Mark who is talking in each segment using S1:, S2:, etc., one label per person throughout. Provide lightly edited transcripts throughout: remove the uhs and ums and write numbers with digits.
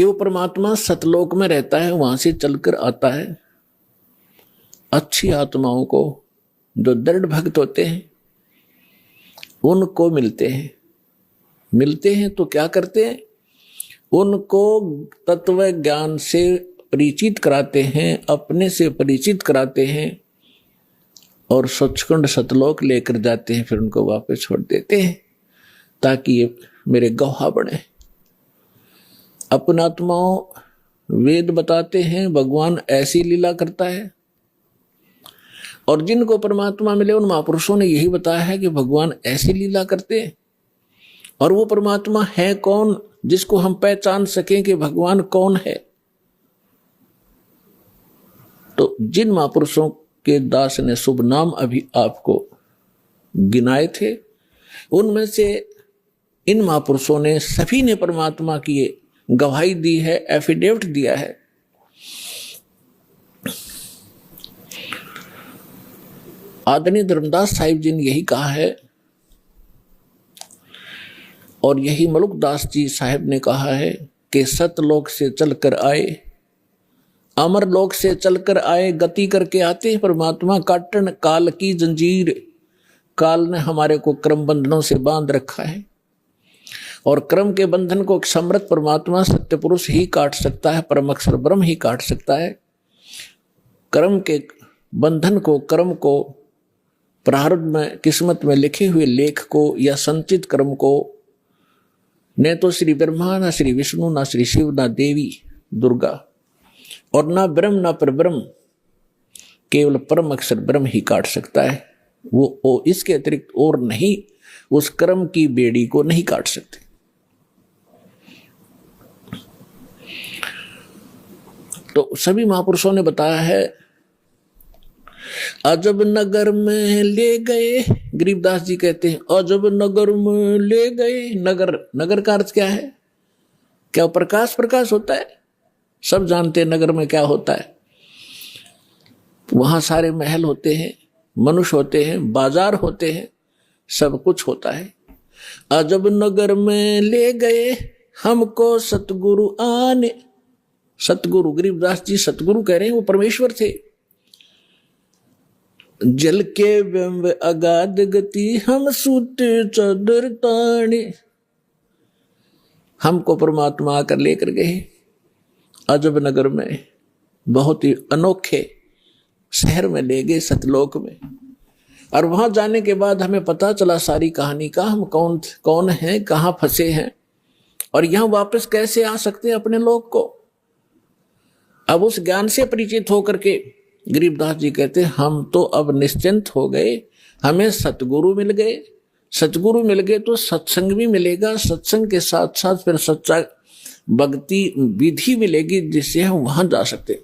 S1: कि वो परमात्मा सतलोक में रहता है, वहां से चलकर आता है। अच्छी आत्माओं को, जो दृढ़ भक्त होते हैं, उनको मिलते हैं तो क्या करते हैं? उनको तत्व ज्ञान से परिचित कराते हैं, अपने से परिचित कराते हैं और सचखंड सतलोक लेकर जाते हैं। फिर उनको वापस छोड़ देते हैं ताकि ये मेरे गवाह बने। अपना आत्माओं वेद बताते हैं भगवान ऐसी लीला करता है, और जिनको परमात्मा मिले उन महापुरुषों ने यही बताया है कि भगवान ऐसी लीला करते हैं। और वो परमात्मा है कौन जिसको हम पहचान सकें कि भगवान कौन है? तो जिन महापुरुषों के दास ने शुभ नाम अभी आपको गिनाए थे, उनमें से इन महापुरुषों ने सभी ने परमात्मा की गवाही दी है, एफिडेविट दिया है। आदरणीय धर्मदास साहिब जी ने यही कहा है, और यही मलुकदास जी साहिब ने कहा है कि सतलोक से चलकर आए, अमर लोक से चलकर आए, गति करके आते हैं परमात्मा। काटन काल की जंजीर, काल ने हमारे को क्रम बंधनों से बांध रखा है, और क्रम के बंधन को समर्थ परमात्मा सत्य पुरुष ही काट सकता है, परम अक्षर ब्रह्म ही काट सकता है। कर्म के बंधन को, कर्म को, प्रारब्ध में किस्मत में लिखे हुए लेख को या संचित कर्म को न तो श्री ब्रह्मा, ना श्री विष्णु, ना श्री शिव, ना देवी दुर्गा, और ना ब्रह्म ना परब्रह्म, केवल परम अक्षर ब्रह्म ही काट सकता है। वो इसके अतिरिक्त और नहीं, उस कर्म की बेड़ी को नहीं काट सकते। तो सभी महापुरुषों ने बताया है। अजब नगर में ले गए, गरीबदास जी कहते हैं अजब नगर में ले गए। नगर, नगर का अर्थ क्या है? क्या प्रकाश प्रकाश होता है? सब जानते हैं नगर में क्या होता है। वहां सारे महल होते हैं, मनुष्य होते हैं, बाजार होते हैं, सब कुछ होता है। अजब नगर में ले गए हमको सतगुरु आने। सतगुरु, गरीबदास जी सतगुरु कह रहे हैं, वो परमेश्वर थे। जल के बिंब अगाध गति हम सूते चादर ताने। हमको परमात्मा आकर लेकर गए अजब नगर में, बहुत ही अनोखे शहर में ले गए, सतलोक में। और वहां जाने के बाद हमें पता चला सारी कहानी का, हम कौन हैं, कहां फंसे हैं, और यहां वापस कैसे आ सकते हैं अपने लोक को। अब उस ज्ञान से परिचित होकर के गरीबदास जी कहते हैं हम तो अब निश्चिंत हो गए, हमें सतगुरु मिल गए। सतगुरु मिल गए तो सत्संग भी मिलेगा, सत्संग के साथ साथ फिर सच्चा भक्ति विधि मिलेगी जिससे हम वहां जा सकते।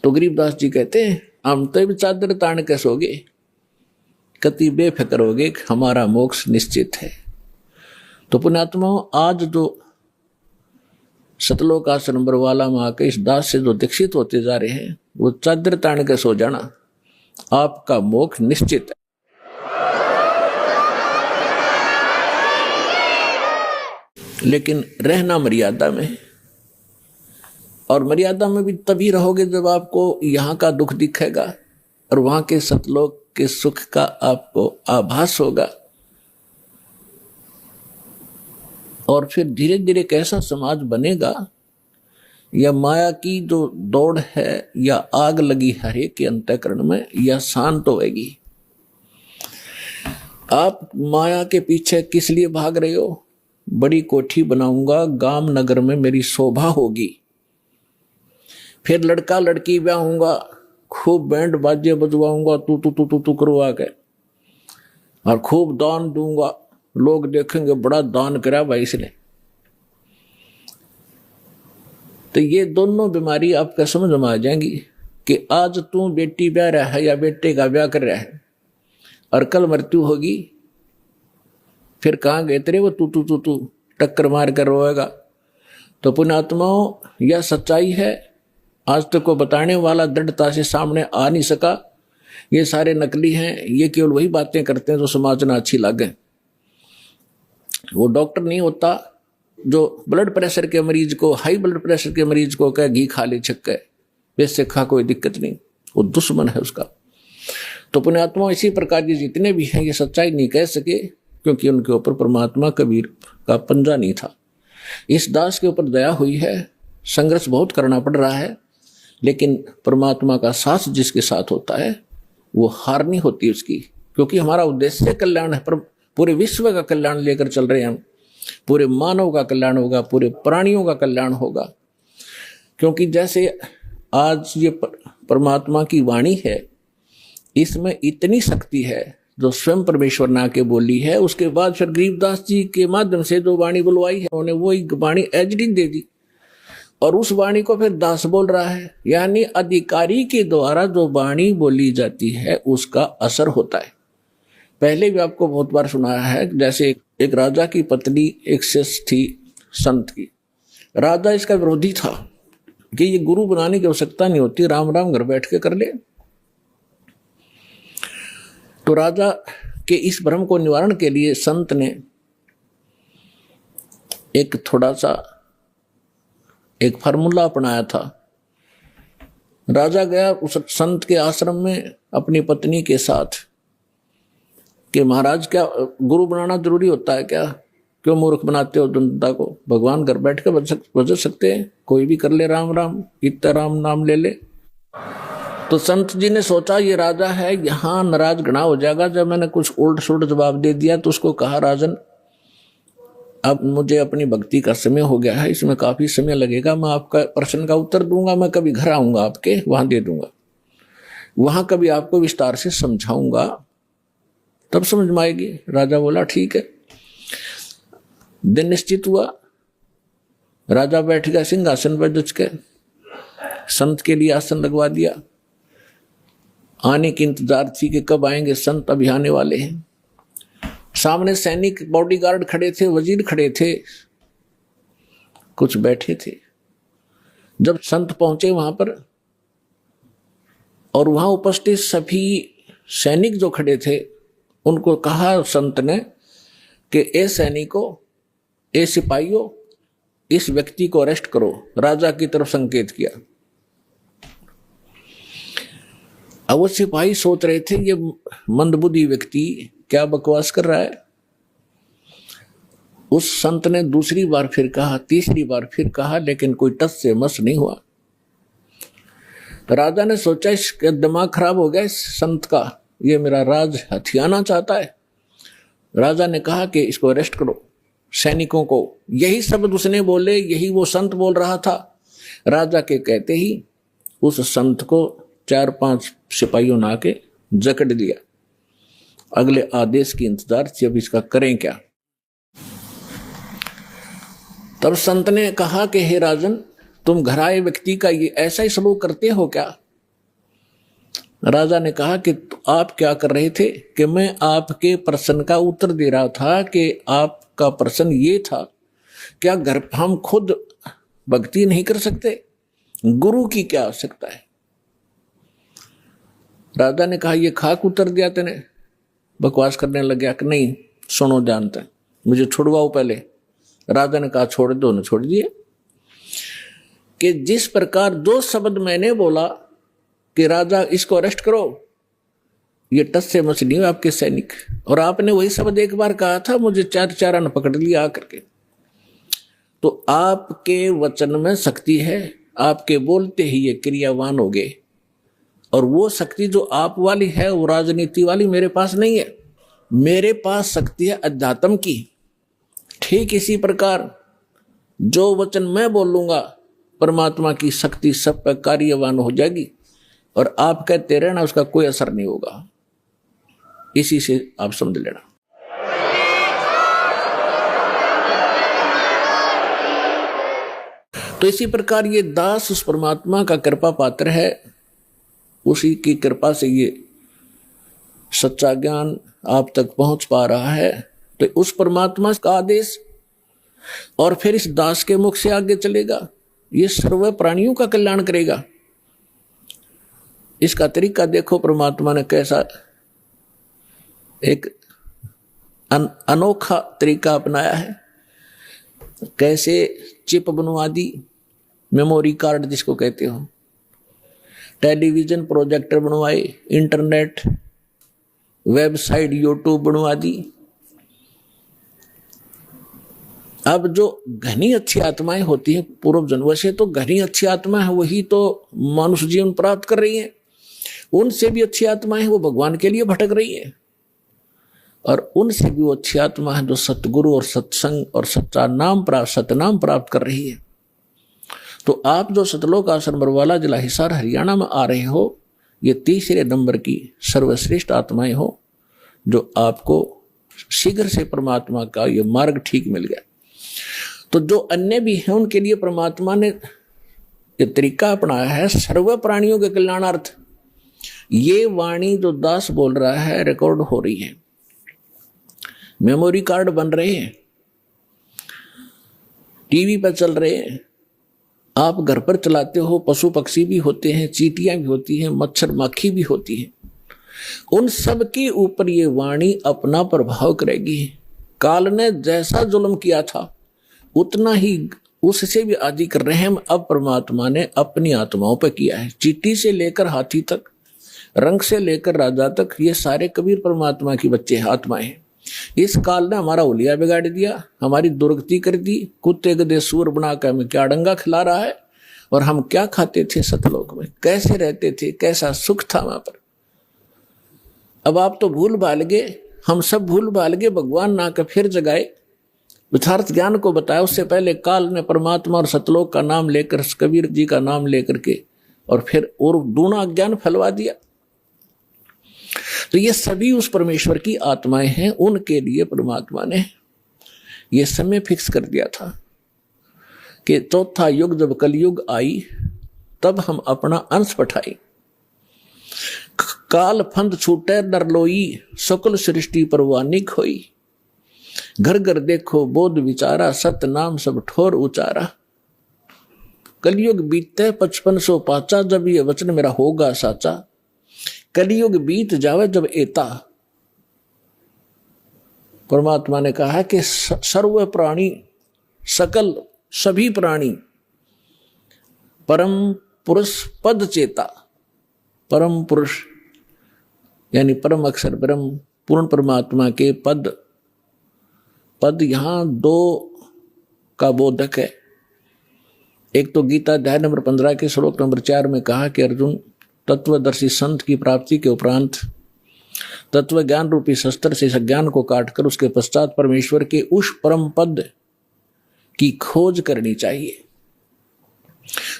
S1: तो गरीबदास जी कहते हैं हम तो भी चादर तान के सोगे, कति बेफिक्र होगे, हमारा मोक्ष निश्चित है। तो पुण्यात्माओं, आज जो सतलोक आश्रम बरवाला माँ के इस दास से जो दीक्षित होते जा रहे हैं, वो चादर तान के सो जाना, आपका मोक्ष निश्चित है। लेकिन रहना मर्यादा में, और मर्यादा में भी तभी रहोगे जब आपको यहाँ का दुख दिखेगा और वहां के सतलोक के सुख का आपको आभास होगा। और फिर धीरे धीरे कैसा समाज बनेगा, या माया की जो दौड़ है या आग लगी हर एक के अंतःकरण में, या शांत होएगी। आप माया के पीछे किस लिए भाग रहे हो? बड़ी कोठी बनाऊंगा, गांव नगर में मेरी शोभा होगी, फिर लड़का लड़की ब्याहूंगा, खूब बैंड बाजे बजवाऊंगा, तू करवा के, और खूब दान दूंगा, लोग देखेंगे बड़ा दान करा भाई इसने। तो ये दोनों बीमारी आपका समझ में आ जाएंगी कि आज तू बेटी ब्याह रहा है या बेटे का ब्याह कर रहा है, और कल मृत्यु होगी, फिर कहाँ गए तेरे वो तू टक्कर मार कर रोएगा। तो पुण्यात्माओं, यह सच्चाई है। आज तक को बताने वाला दृढ़ता से सामने आ नहीं सका। ये सारे नकली हैं, ये केवल वही बातें करते हैं जो समाज में अच्छी लगे। वो डॉक्टर नहीं होता, जो ब्लड प्रेशर के मरीज को, हाई ब्लड प्रेशर के मरीज को कहे घी खा ले छक्के, वैसे खा, कोई दिक्कत नहीं, वो दुश्मन है उसका। तो पुण्यात्मा इसी प्रकार के जितने भी हैं ये सच्चाई नहीं कह सके, क्योंकि उनके ऊपर परमात्मा कबीर का पंजा नहीं था। इस दास के ऊपर दया हुई है, संघर्ष बहुत करना पड़ रहा है, लेकिन परमात्मा का साथ जिसके साथ होता है वो हार नहीं होती उसकी, क्योंकि हमारा उद्देश्य कल्याण है। पर पूरे विश्व का कल्याण लेकर चल रहे हैं हम, पूरे मानव का कल्याण होगा, पूरे प्राणियों का कल्याण होगा। क्योंकि जैसे आज ये परमात्मा की वाणी है, इसमें इतनी शक्ति है जो स्वयं परमेश्वर ने आके बोली है। उसके बाद फिर गरीबदास जी के माध्यम से जो वाणी बुलवाई है, उन्होंने वही वाणी एचडी दे दी, और उस वाणी को फिर दास बोल रहा है। यानी अधिकारी के द्वारा जो वाणी बोली जाती है उसका असर होता है। पहले भी आपको बहुत बार सुनाया है, जैसे एक राजा की पत्नी एक शिष्य थी संत की। राजा इसका विरोधी था कि ये गुरु बनाने की आवश्यकता नहीं होती, राम राम घर बैठ के कर ले। तो राजा के इस भ्रम को निवारण के लिए संत ने एक थोड़ा सा एक फार्मूला अपनाया था। राजा गया उस संत के आश्रम में अपनी पत्नी के साथ कि महाराज क्या गुरु बनाना जरूरी होता है क्या? क्यों मूर्ख बनाते हो जनता को? भगवान घर बैठ के बज सकते हैं, कोई भी कर ले राम राम, इतना राम नाम ले ले। तो संत जी ने सोचा ये राजा है, यहाँ नाराज घना हो जाएगा। जब मैंने कुछ उल्ट सुल्ट जवाब दे दिया तो उसको कहा, राजन अब मुझे अपनी भक्ति का समय हो गया है, इसमें काफी समय लगेगा, मैं आपका प्रश्न का उत्तर दूंगा, मैं कभी घर आऊंगा आपके वहां दे दूंगा, वहां कभी आपको विस्तार से समझाऊंगा, तब समझ में आएगी। राजा बोला ठीक है। दिन निश्चित हुआ, राजा बैठ गया सिंहासन पर जच के, संत के लिए आसन लगवा दिया। आने की इंतजार थी कि कब आएंगे संत, अभी आने वाले हैं। सामने सैनिक बॉडीगार्ड खड़े थे, वजीर खड़े थे, कुछ बैठे थे। जब संत पहुंचे वहां पर और वहां उपस्थित सभी सैनिक जो खड़े थे उनको कहा संत ने कि ए सैनिकों, ए सिपाहियों, इस व्यक्ति को अरेस्ट करो। राजा की तरफ संकेत किया। अब वो सिपाही सोच रहे थे ये मंदबुद्धि व्यक्ति क्या बकवास कर रहा है। उस संत ने दूसरी बार फिर कहा, तीसरी बार फिर कहा, लेकिन कोई टस से मस नहीं हुआ। तो राजा ने सोचा इसका दिमाग खराब हो गया इस संत का, ये मेरा राज हथियाना चाहता है। राजा ने कहा कि इसको अरेस्ट करो, सैनिकों को। यही शब्द उसने बोले, यही वो संत बोल रहा था। राजा के कहते ही उस संत को 4-5 सिपाहियों ने आके जकड़ दिया। अगले आदेश की इंतजार थी, अब इसका करें क्या। तब संत ने कहा कि हे राजन, तुम घर आए व्यक्ति का ये ऐसा ही सलूक करते हो क्या? राजा ने कहा कि आप क्या कर रहे थे? कि मैं आपके प्रश्न का उत्तर दे रहा था कि आपका प्रश्न ये था, क्या घर हम खुद भक्ति नहीं कर सकते? गुरु की क्या आवश्यकता है? राजा ने कहा ये खाक उत्तर दिया तेने। बकवास करने लग गया कि नहीं सुनो जानते, मुझे छुड़वाओ पहले। राजा ने कहा छोड़ दो, ने छोड़ दिए। कि जिस प्रकार जो शब्द मैंने बोला कि राजा इसको अरेस्ट करो, ये टस से मस नहीं हुए आपके सैनिक, और आपने वही शब्द एक बार कहा था, मुझे 4 ने पकड़ लिया आकर के। तो आपके वचन में शक्ति है, आपके बोलते ही ये क्रियावान हो गए, और वो शक्ति जो आप वाली है वो राजनीति वाली मेरे पास नहीं है। मेरे पास शक्ति है अध्यात्म की। ठीक इसी प्रकार जो वचन मैं बोलूंगा परमात्मा की शक्ति सब पर कार्यवान हो जाएगी, और आप कहते रहना उसका कोई असर नहीं होगा। इसी से आप समझ लेना। तो इसी प्रकार ये दास उस परमात्मा का कृपा पात्र है, उसी की कृपा से ये सच्चा ज्ञान आप तक पहुंच पा रहा है। तो उस परमात्मा का आदेश और फिर इस दास के मुख से आगे चलेगा, ये सर्व प्राणियों का कल्याण करेगा। इसका तरीका देखो, परमात्मा ने कैसा एक अनोखा तरीका अपनाया है। कैसे चिप बनवा दी, मेमोरी कार्ड जिसको कहते हो, टेलीविजन प्रोजेक्टर बनवाए, इंटरनेट, वेबसाइट, यूट्यूब बनवा दी। अब जो घनी अच्छी आत्माएं होती हैं पूर्व जन्म से, तो घनी अच्छी आत्मा है वही तो मनुष्य जीवन प्राप्त कर रही है। उनसे भी अच्छी आत्माएं वो भगवान के लिए भटक रही है, और उनसे भी वो अच्छी आत्मा है जो सतगुरु और सत्संग और सतनाम प्राप्त कर रही है। तो आप जो सतलोक आश्रम बरवाला जिला हिसार हरियाणा में आ रहे हो, ये तीसरे नंबर की सर्वश्रेष्ठ आत्माएं हो जो आपको शीघ्र से परमात्मा का ये मार्ग ठीक मिल गया। तो जो अन्य भी हैं उनके लिए परमात्मा ने ये तरीका अपनाया है सर्व प्राणियों के कल्याणार्थ। ये वाणी जो दास बोल रहा है रिकॉर्ड हो रही है, मेमोरी कार्ड बन रहे हैं, टीवी पर चल रहे हैं, आप घर पर चलाते हो, पशु पक्षी भी होते हैं, चींटियां भी होती हैं, मच्छर माखी भी होती है, उन सब के ऊपर ये वाणी अपना प्रभाव करेगी। काल ने जैसा जुल्म किया था उतना ही उससे भी अधिक रहम अब परमात्मा ने अपनी आत्माओं पर किया है। चींटी से लेकर हाथी तक, रंग से लेकर राजा तक, ये सारे कबीर परमात्मा की बच्चे आत्माएं हैं। इस काल ने हमारा हुलिया बिगाड़ दिया, हमारी दुर्गति कर दी, कुत्ते गधे सूर बनाकर हमें क्या डंगा खिला रहा है, और हम क्या खाते थे सतलोक में, कैसे रहते थे, कैसा सुख था वहां पर। अब आप तो भूल भाल गए, हम सब भूल भाल गए। भगवान ना के फिर जगाए, यथार्थ ज्ञान को बताया। उससे पहले काल ने परमात्मा और सतलोक का नाम लेकर, कबीर जी का नाम लेकर के, और फिर और दूना ज्ञान फैलवा दिया। तो ये सभी उस परमेश्वर की आत्माएं हैं, उनके लिए परमात्मा ने ये समय फिक्स कर दिया था कि चौथा युग जब कलयुग आई तब हम अपना अंश पठाई। काल फंद छूटे नरलोई, सकल सृष्टि परवानी खोई। घर घर देखो बोध विचारा, सत नाम सब ठोर उचारा। कलयुग बीते 5500 पाचा, जब ये वचन मेरा होगा साचा। कलयुग बीत जावे जब एता। परमात्मा ने कहा है कि सर्व प्राणी, सकल सभी प्राणी परम पुरुष पद चेता। परम पुरुष यानी परम अक्षर ब्रह्म पूर्ण परमात्मा के पद यहां दो का बोधक है। एक तो गीता अध्याय नंबर 15 के श्लोक नंबर 4 में कहा कि अर्जुन, तत्वदर्शी संत की प्राप्ति के उपरांत तत्व ज्ञान रूपी शस्त्र से अज्ञान को काटकर उसके पश्चात परमेश्वर के उस परम पद की खोज करनी चाहिए,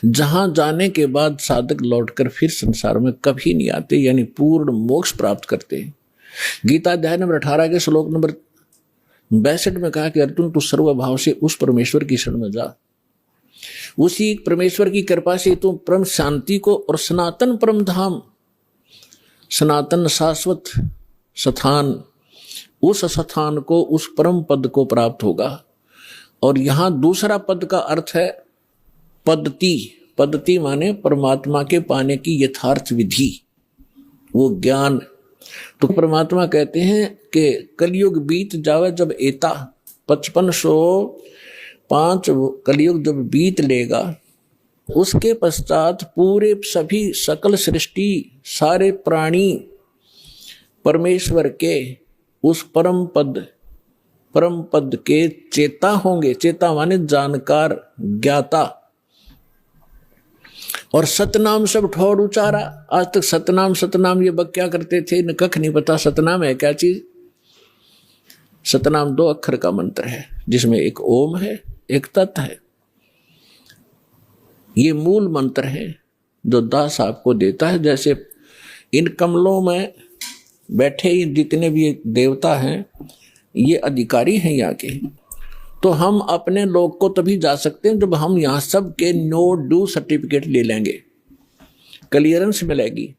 S1: जहां जाने के बाद साधक लौटकर फिर संसार में कभी नहीं आते, यानी पूर्ण मोक्ष प्राप्त करते हैं। गीता अध्याय नंबर 18 के श्लोक नंबर 62 में कहा कि अर्जुन, तू सर्वभाव से उस परमेश्वर की शरण में जा। उसी परमेश्वर की कृपा से तुम परम शांति को और सनातन परम धाम, सनातन शाश्वत स्थान, उस स्थान को, उस परम पद को प्राप्त होगा। और यहां दूसरा पद का अर्थ है पद्धति। पद्धति माने परमात्मा के पाने की यथार्थ विधि, वो ज्ञान। तो परमात्मा कहते हैं कि कलयुग बीत जावे जब एता, 5505 कलयुग जब बीत लेगा, उसके पश्चात पूरे सभी सकल सृष्टि, सारे प्राणी परमेश्वर के उस परम पद के चेता होंगे। चेता माने जानकार, ज्ञाता। और सतनाम सब ठोर उचारा। आज तक सतनाम ये बक क्या करते थे, न कख नहीं पता सतनाम है क्या चीज। सतनाम 2 अक्षर का मंत्र है, जिसमें एक ओम है, एक तत् है। ये मूल मंत्र है जो दास आपको देता है। जैसे इन कमलों में बैठे जितने भी देवता हैं, ये अधिकारी हैं यहाँ के। तो हम अपने लोग को तभी जा सकते हैं जब हम यहाँ सब के नो डू सर्टिफिकेट ले लेंगे, क्लियरेंस मिलेगी।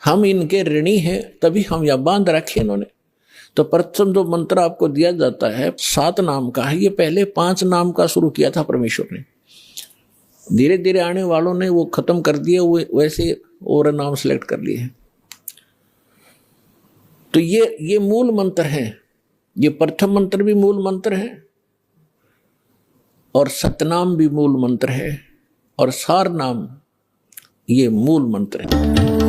S1: हम इनके ऋणी हैं, तभी हम यहाँ बांध रखे इन्होंने। तो प्रथम जो मंत्र आपको दिया जाता है 7 नाम का है। ये पहले 5 नाम का शुरू किया था परमेश्वर ने, धीरे धीरे आने वालों ने वो खत्म कर दिए, वो वैसे और नाम सेलेक्ट कर लिए। तो ये मूल मंत्र है। ये प्रथम मंत्र भी मूल मंत्र है, और सतनाम भी मूल मंत्र है और सार नाम ये मूल मंत्र है।